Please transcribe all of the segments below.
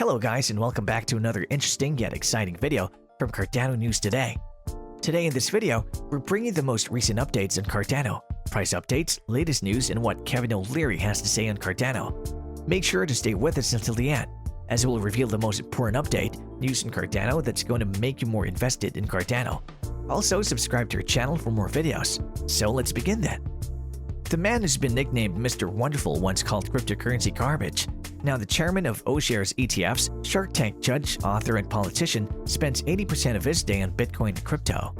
Hello guys and welcome back to another interesting yet exciting video from Cardano News Today. Today in this video, we're bringing the most recent updates on Cardano, price updates, latest news, and what Kevin O'Leary has to say on Cardano. Make sure to stay with us until the end, as we'll reveal the most important update, news on Cardano that's going to make you more invested in Cardano. Also, subscribe to our channel for more videos. So let's begin then. The man who's been nicknamed Mr. Wonderful once called cryptocurrency garbage. Now the chairman of O-Shares ETFs, Shark Tank judge, author, and politician spends 80% of his day on Bitcoin and crypto.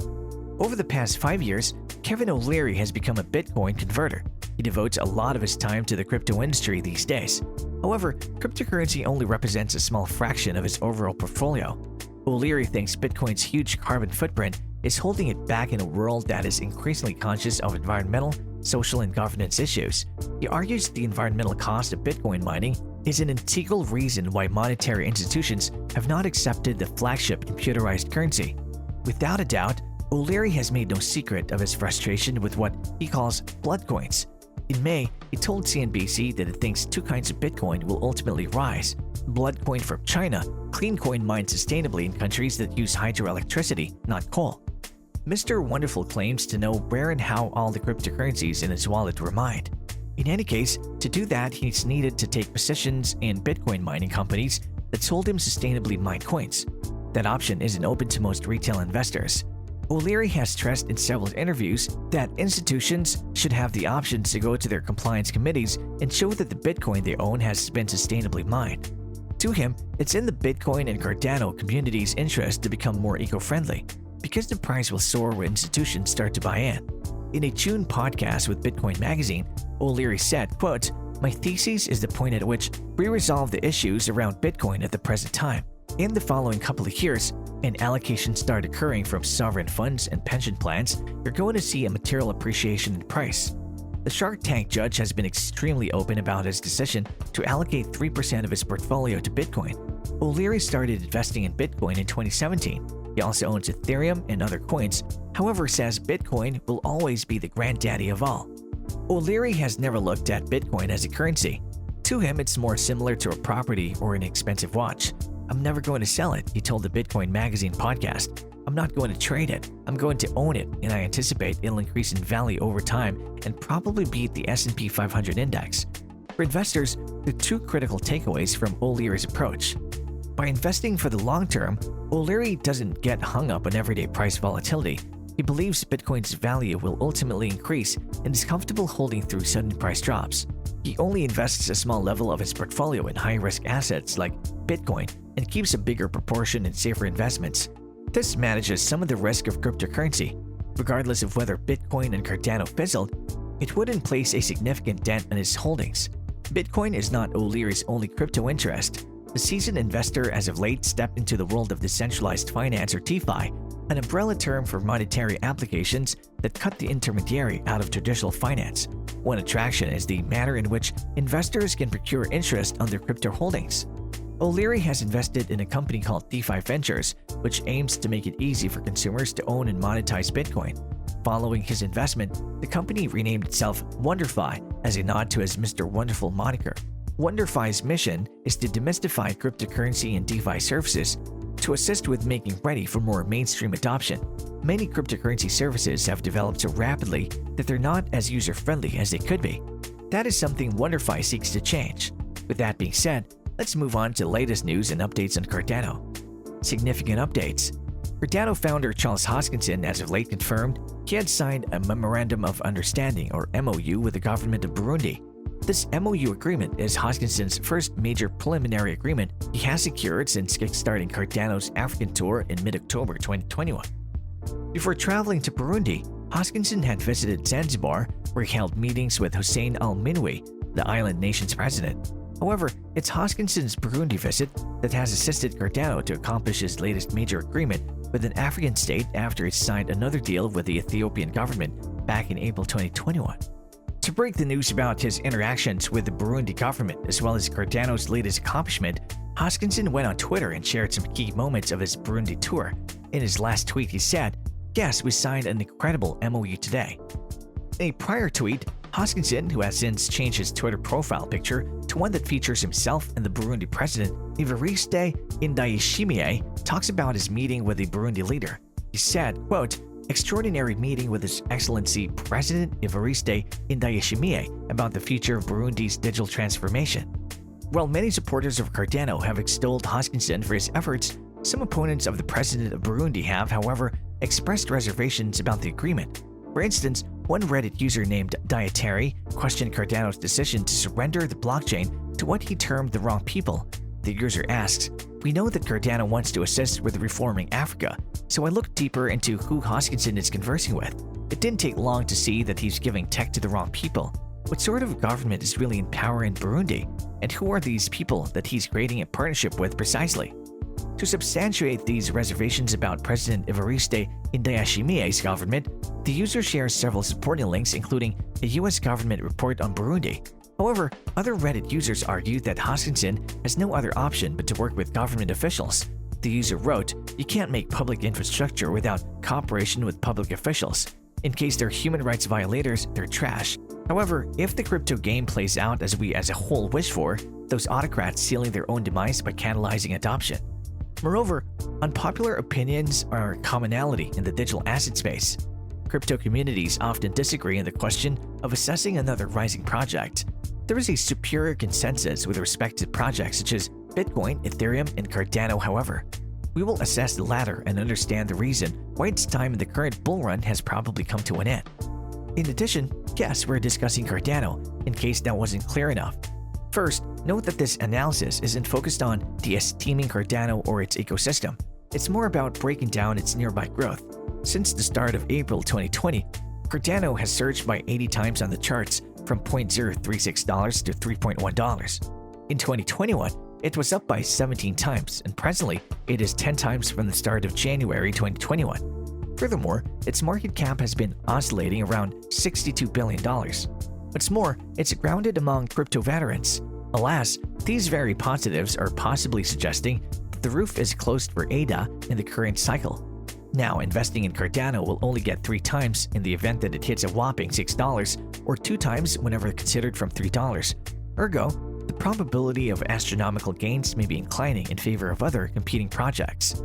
Over the past 5 years, Kevin O'Leary has become a Bitcoin converter. He devotes a lot of his time to the crypto industry these days. However, cryptocurrency only represents a small fraction of his overall portfolio. O'Leary thinks Bitcoin's huge carbon footprint is holding it back in a world that is increasingly conscious of environmental, social, and governance issues. He argues the environmental cost of Bitcoin mining is an integral reason why monetary institutions have not accepted the flagship computerized currency. Without a doubt, O'Leary has made no secret of his frustration with what he calls blood coins. In May, he told CNBC that he thinks two kinds of Bitcoin will ultimately rise: blood coin from China, clean coin mined sustainably in countries that use hydroelectricity, not coal. Mr. Wonderful claims to know where and how all the cryptocurrencies in his wallet were mined. In any case, to do that, he's needed to take positions in Bitcoin mining companies that sold him sustainably mined coins. That option isn't open to most retail investors. O'Leary has stressed in several interviews that institutions should have the option to go to their compliance committees and show that the Bitcoin they own has been sustainably mined. To him, it's in the Bitcoin and Cardano community's interest to become more eco-friendly, because the price will soar when institutions start to buy in. In a June podcast with Bitcoin Magazine, O'Leary said, quote, "My thesis is the point at which we resolve the issues around Bitcoin at the present time. In the following couple of years, and allocations start occurring from sovereign funds and pension plans, you're going to see a material appreciation in price." The Shark Tank judge has been extremely open about his decision to allocate 3% of his portfolio to Bitcoin. O'Leary started investing in Bitcoin in 2017. He also owns Ethereum and other coins, however says Bitcoin will always be the granddaddy of all. O'Leary has never looked at Bitcoin as a currency. To him, it's more similar to a property or an expensive watch. "I'm never going to sell it," he told the Bitcoin Magazine podcast. "I'm not going to trade it. I'm going to own it, and I anticipate it'll increase in value over time and probably beat the S&P 500 index." For investors, there are two critical takeaways from O'Leary's approach. By investing for the long term, O'Leary doesn't get hung up on everyday price volatility. He believes Bitcoin's value will ultimately increase and is comfortable holding through sudden price drops. He only invests a small level of his portfolio in high-risk assets like Bitcoin and keeps a bigger proportion in safer investments. This manages some of the risk of cryptocurrency. Regardless of whether Bitcoin and Cardano fizzled, it wouldn't place a significant dent on his holdings. Bitcoin is not O'Leary's only crypto interest. The seasoned investor as of late stepped into the world of decentralized finance, or DeFi, an umbrella term for monetary applications that cut the intermediary out of traditional finance. One attraction is the manner in which investors can procure interest on their crypto holdings. O'Leary has invested in a company called DeFi Ventures, which aims to make it easy for consumers to own and monetize Bitcoin. Following his investment, the company renamed itself WonderFi as a nod to his Mr. Wonderful moniker. WonderFi's mission is to demystify cryptocurrency and DeFi services to assist with making ready for more mainstream adoption. Many cryptocurrency services have developed so rapidly that they're not as user-friendly as they could be. That is something WonderFi seeks to change. With that being said, let's move on to the latest news and updates on Cardano. Significant updates. Cardano founder Charles Hoskinson as of late confirmed he had signed a Memorandum of Understanding, or MOU, with the government of Burundi. This MOU agreement is Hoskinson's first major preliminary agreement he has secured since kickstarting Cardano's African tour in mid-October 2021. Before traveling to Burundi, Hoskinson had visited Zanzibar, where he held meetings with Hussein al-Minwi, the island nation's president. However, it's Hoskinson's Burundi visit that has assisted Cardano to accomplish his latest major agreement with an African state after it signed another deal with the Ethiopian government back in April 2021. To break the news about his interactions with the Burundi government as well as Cardano's latest accomplishment, Hoskinson went on Twitter and shared some key moments of his Burundi tour. In his last tweet, he said, "Yes, we signed an incredible MOU today." In a prior tweet, Hoskinson, who has since changed his Twitter profile picture to one that features himself and the Burundi president Evariste Ndayishimiye, talks about his meeting with the Burundi leader. He said, quote, "Extraordinary meeting with His Excellency President Evariste Ndayishimiye about the future of Burundi's digital transformation." While many supporters of Cardano have extolled Hoskinson for his efforts, some opponents of the president of Burundi have, however, expressed reservations about the agreement. For instance, one Reddit user named Dietary questioned Cardano's decision to surrender the blockchain to what he termed the wrong people. The user asks, "We know that Cardano wants to assist with reforming Africa, so I looked deeper into who Hoskinson is conversing with. It didn't take long to see that he's giving tech to the wrong people. What sort of government is really in power in Burundi? And who are these people that he's creating a partnership with precisely?" To substantiate these reservations about President Evariste Ndayishimiye's government, the user shares several supporting links, including a US government report on Burundi. However, other Reddit users argued that Hoskinson has no other option but to work with government officials. The user wrote, "You can't make public infrastructure without cooperation with public officials. In case they're human rights violators, they're trash." However, if the crypto game plays out as we as a whole wish for, those autocrats sealing their own demise by catalyzing adoption. Moreover, unpopular opinions are a commonality in the digital asset space. Crypto communities often disagree on the question of assessing another rising project. There is a superior consensus with respect to projects such as Bitcoin, Ethereum, and Cardano, however. We will assess the latter and understand the reason why its time in the current bull run has probably come to an end. In addition, yes, we're discussing Cardano, in case that wasn't clear enough. First, note that this analysis isn't focused on de-esteeming Cardano or its ecosystem. It's more about breaking down its nearby growth. Since the start of April 2020, Cardano has surged by 80 times on the charts from $0.036 to $3.1. In 2021, it was up by 17 times, and presently, it is 10 times from the start of January 2021. Furthermore, its market cap has been oscillating around $62 billion. What's more, it's grounded among crypto veterans. Alas, these very positives are possibly suggesting that the roof is closed for ADA in the current cycle. Now, investing in Cardano will only get 3 times in the event that it hits a whopping $6, or 2 times whenever considered from $3. Ergo, the probability of astronomical gains may be inclining in favor of other competing projects.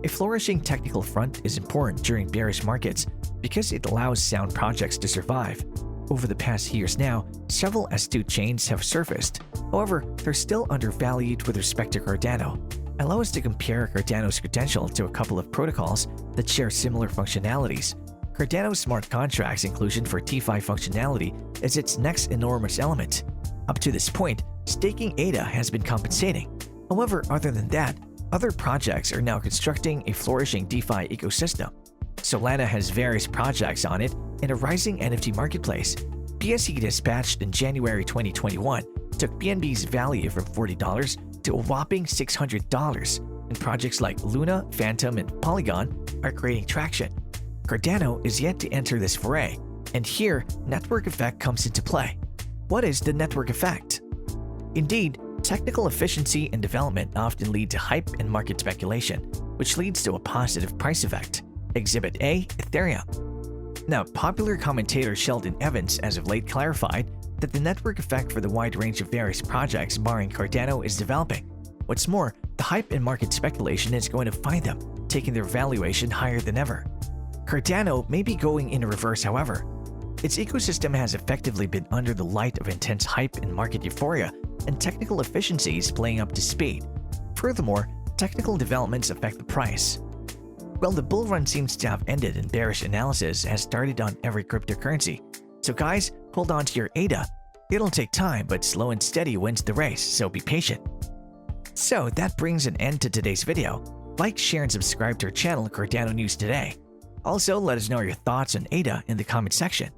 A flourishing technical front is important during bearish markets because it allows sound projects to survive. Over the past years now, several astute chains have surfaced. However, they're still undervalued with respect to Cardano. Allow us to compare Cardano's potential to a couple of protocols that share similar functionalities. Cardano's smart contracts inclusion for DeFi functionality is its next enormous element. Up to this point, staking ADA has been compensating. However, other than that, other projects are now constructing a flourishing DeFi ecosystem. Solana has various projects on it and a rising NFT marketplace. BSC dispatched in January 2021 took BNB's value from $40 to a whopping $600, and projects like Luna, Phantom, and Polygon are creating traction. Cardano is yet to enter this foray, and here, network effect comes into play. What is the network effect? Indeed, technical efficiency and development often lead to hype and market speculation, which leads to a positive price effect. Exhibit A, Ethereum. Now, popular commentator Sheldon Evans as of late clarified that the network effect for the wide range of various projects barring Cardano is developing. What's more, the hype and market speculation is going to find them, taking their valuation higher than ever. Cardano may be going in reverse, however. Its ecosystem has effectively been under the light of intense hype and market euphoria, and technical efficiency is playing up to speed. Furthermore, technical developments affect the price. Well, the bull run seems to have ended and bearish analysis has started on every cryptocurrency. So guys, hold on to your ADA. It'll take time, but slow and steady wins the race, so be patient. So that brings an end to today's video. Like, share, and subscribe to our channel Cardano News Today. Also, let us know your thoughts on ADA in the comment section.